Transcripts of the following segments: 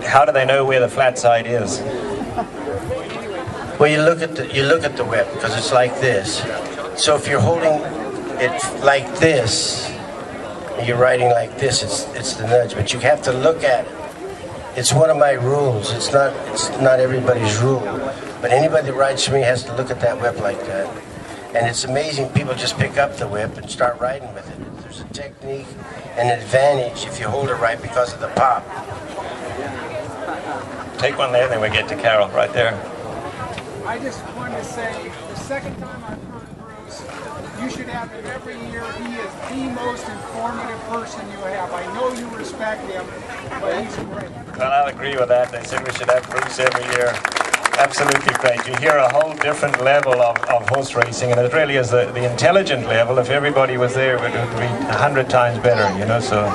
How do they know where the flat side is? Well, you look at the whip because it's like this. So if you're holding it like this, you're riding like this, it's the nudge. But you have to look at it. It's one of my rules. It's not everybody's rule. But anybody that rides for me has to look at that whip like that. And it's amazing, people just pick up the whip and start riding with it. There's a technique and an advantage if you hold it right because of the pop. Take one there, then we get to Carol, right there. I just wanted to say, the second time I've heard Bruce, you should have him every year. He is the most informative person you have. I know you respect him, but he's great. Well, I'll agree with that. They said we should have Bruce every year. Absolutely great. You hear a whole different level of horse racing, and it really is the intelligent level. If everybody was there, it would be 100 times better, you know, so...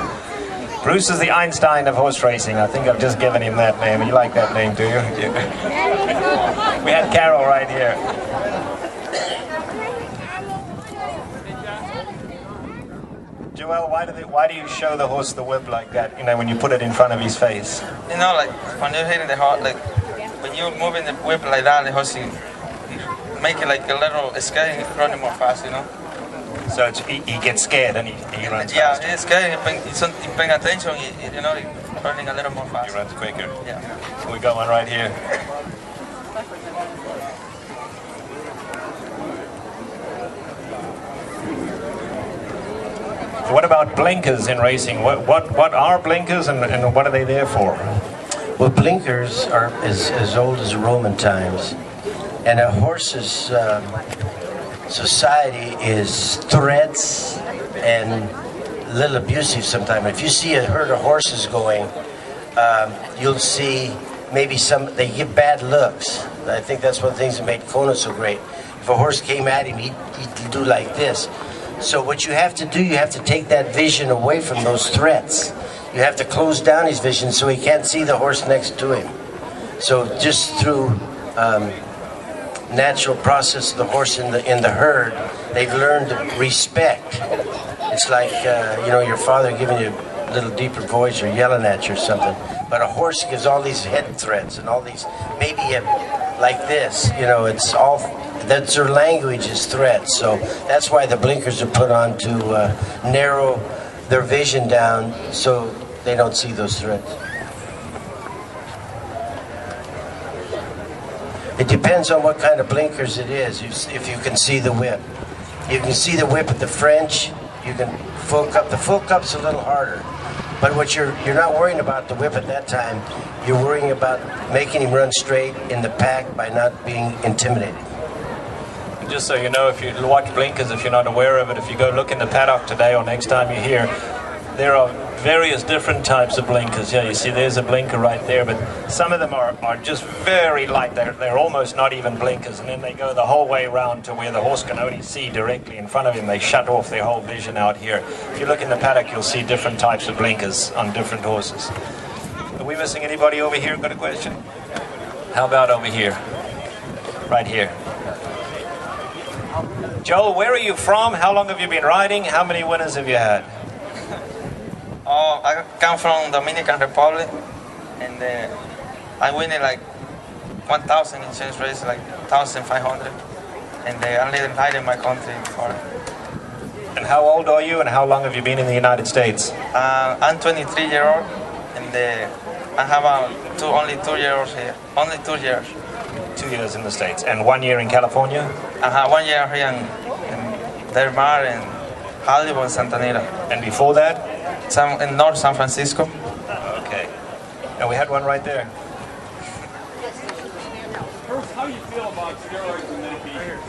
Bruce is the Einstein of horse racing. I think I've just given him that name. You like that name, do you? We had Carol right here. Joel, why do you show the horse the whip like that, you know, when you put it in front of his face? You know, like, when you're hitting the horse, like, when you're moving the whip like that, the horse, you make it like a little scared and running more fast, you know? So he gets scared and he runs yeah, faster. he's scared, he's paying attention, you know, he's running a little more fast. He runs quicker. Yeah. So we got one right here. What about blinkers in racing? What are blinkers and what are they there for? Well, blinkers are as old as Roman times. And a horse's society is threats and a little abusive sometimes. If you see a herd of horses going, you'll see maybe they give bad looks. I think that's one of the things that made Kona so great. If a horse came at him, he'd do like this. So what you have to do, you have to take that vision away from those threats. You have to close down his vision so he can't see the horse next to him. So just through natural process of the horse in the herd, they've learned to respect. It's like you know, your father giving you a little deeper voice or yelling at you or something. But a horse gives all these head threats and all these, maybe like this, you know, it's all, that's their language is threats. So that's why the blinkers are put on to narrow their vision down so they don't see those threats. It depends on what kind of blinkers it is, if you can see the whip. You can see the whip at the French, you can full cup. The full cup's a little harder. But what you're not worrying about the whip at that time, you're worrying about making him run straight in the pack by not being intimidated. Just so you know, if you watch blinkers, if you're not aware of it, if you go look in the paddock today or next time you're here, there are various different types of blinkers. Yeah, you see there's a blinker right there, but some of them are just very light. They're almost not even blinkers, and then they go the whole way around to where the horse can only see directly in front of him. They shut off their whole vision out here. If you look in the paddock, you'll see different types of blinkers on different horses. Are we missing anybody over here? Got a question? How about over here? Right here. Joel, where are you from? How long have you been riding? How many winners have you had? Oh, I come from Dominican Republic, and I win it like 1,000 in chase race, like 1,500, and I only ride in my country before. And how old are you, and how long have you been in the United States? I'm 23-year-old, and I have only 2 years here. Only 2 years. 2 years in the States, and 1 year in California? I have 1 year here in Del Mar and Hollywood, Santa Anita. And before that? In North San Francisco. Okay. And we had one right there. How do you feel about steroids and medication?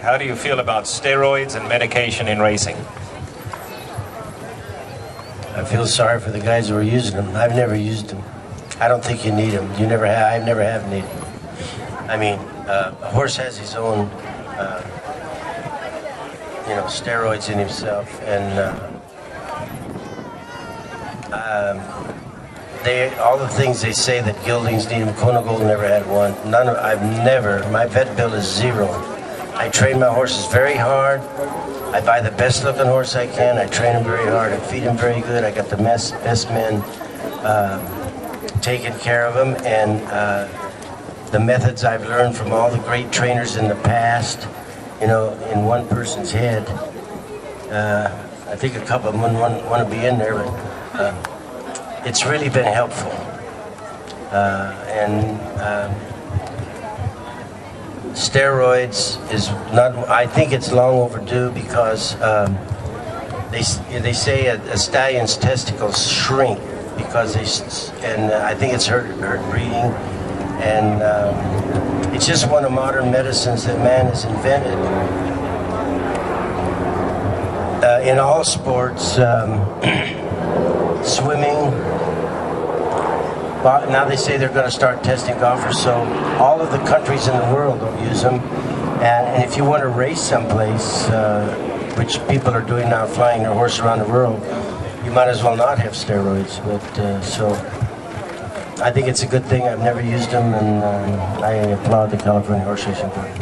How do you feel about steroids and medication in racing? I feel sorry for the guys who are using them. I've never used them. I don't think you need them. You never have. I never have needed them. I mean, a horse has his own, you know, steroids in himself, and all the things they say that geldings need them. Kona Gold never had one. I've never. My vet bill is 0 I train my horses very hard. I buy the best looking horse I can. I train him very hard. I feed him very good. I got the best men taking care of him, and the methods I've learned from all the great trainers in the past, you know, in one person's head. I think a couple of them wouldn't want to be in there, but it's really been helpful. Steroids is not, I think it's long overdue, because they say a stallion's testicles shrink because and I think it's hurt breeding, and it's just one of modern medicines that man has invented. In all sports, swimming, now they say they're going to start testing golfers, so all of the countries in the world don't use them. And if you want to race someplace, which people are doing now, flying their horse around the world, you might as well not have steroids. But so I think it's a good thing. I've never used them, and I applaud the California Horse Racing Board.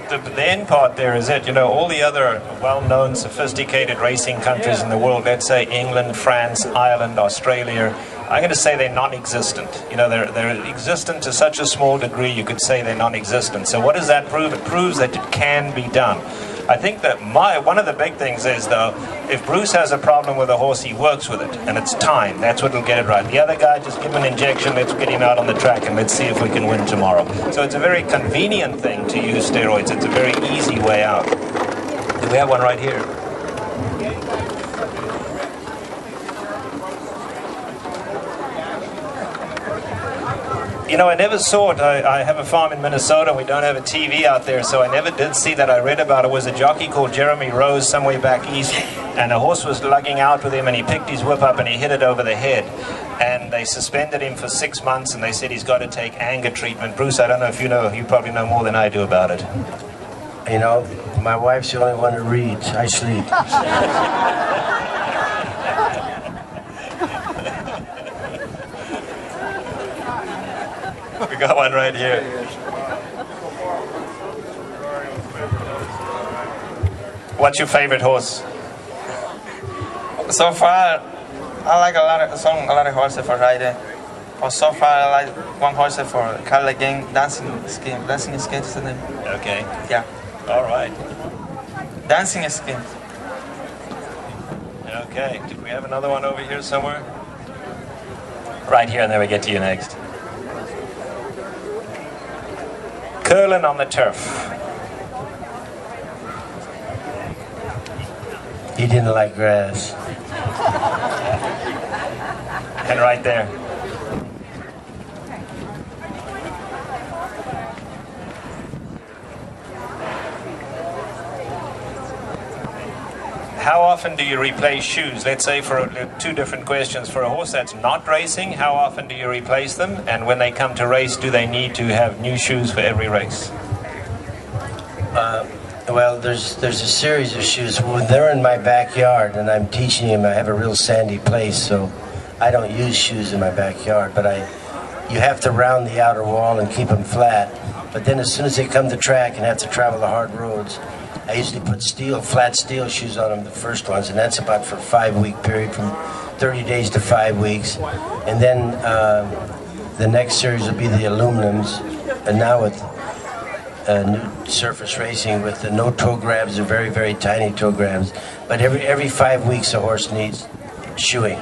The end part there is it. You know, all the other well-known, sophisticated racing countries in the world, let's say England, France, Ireland, Australia, I'm going to say they're non-existent. You know, they're existent to such a small degree, you could say they're non-existent. So what does that prove? It proves that it can be done. I think that one of the big things is, though, if Bruce has a problem with a horse, he works with it, and it's time. That's what will get it right. The other guy, just give him an injection, let's get him out on the track, and let's see if we can win tomorrow. So it's a very convenient thing to use steroids. It's a very easy way out. Do we have one right here? You know, I never saw it. I have a farm in Minnesota. We don't have a TV out there, so I never did see that. I read about it. It was a jockey called Jeremy Rose somewhere back east, and a horse was lugging out with him, and he picked his whip up and he hit it over the head. And they suspended him for 6 months, and they said he's got to take anger treatment. Bruce, I don't know if you know. You probably know more than I do about it. You know, my wife's the only one who reads. I sleep. We got one right here. What's your favorite horse? So far, I like a lot of horses for riding. But so far, I like one horse for color game, dancing scheme. Dancing scheme is the name. Okay. Yeah. All right. Dancing scheme. Okay. Did we have another one over here somewhere? Right here, and then we get to you next. Curling on the turf. He didn't like grass. And right there. How often do you replace shoes? Let's say for two different questions. For a horse that's not racing, how often do you replace them? And when they come to race, do they need to have new shoes for every race? Well, there's a series of shoes. When they're in my backyard and I'm teaching them, I have a real sandy place, so I don't use shoes in my backyard. But you have to round the outer wall and keep them flat. But then as soon as they come to track and have to travel the hard roads, I usually put flat steel shoes on them, the first ones, and that's about for a 5-week period, from 30 days to 5 weeks. And then the next series will be the aluminums, and now with new surface racing with the no toe grabs, the very, very tiny toe grabs. But every 5 weeks a horse needs shoeing.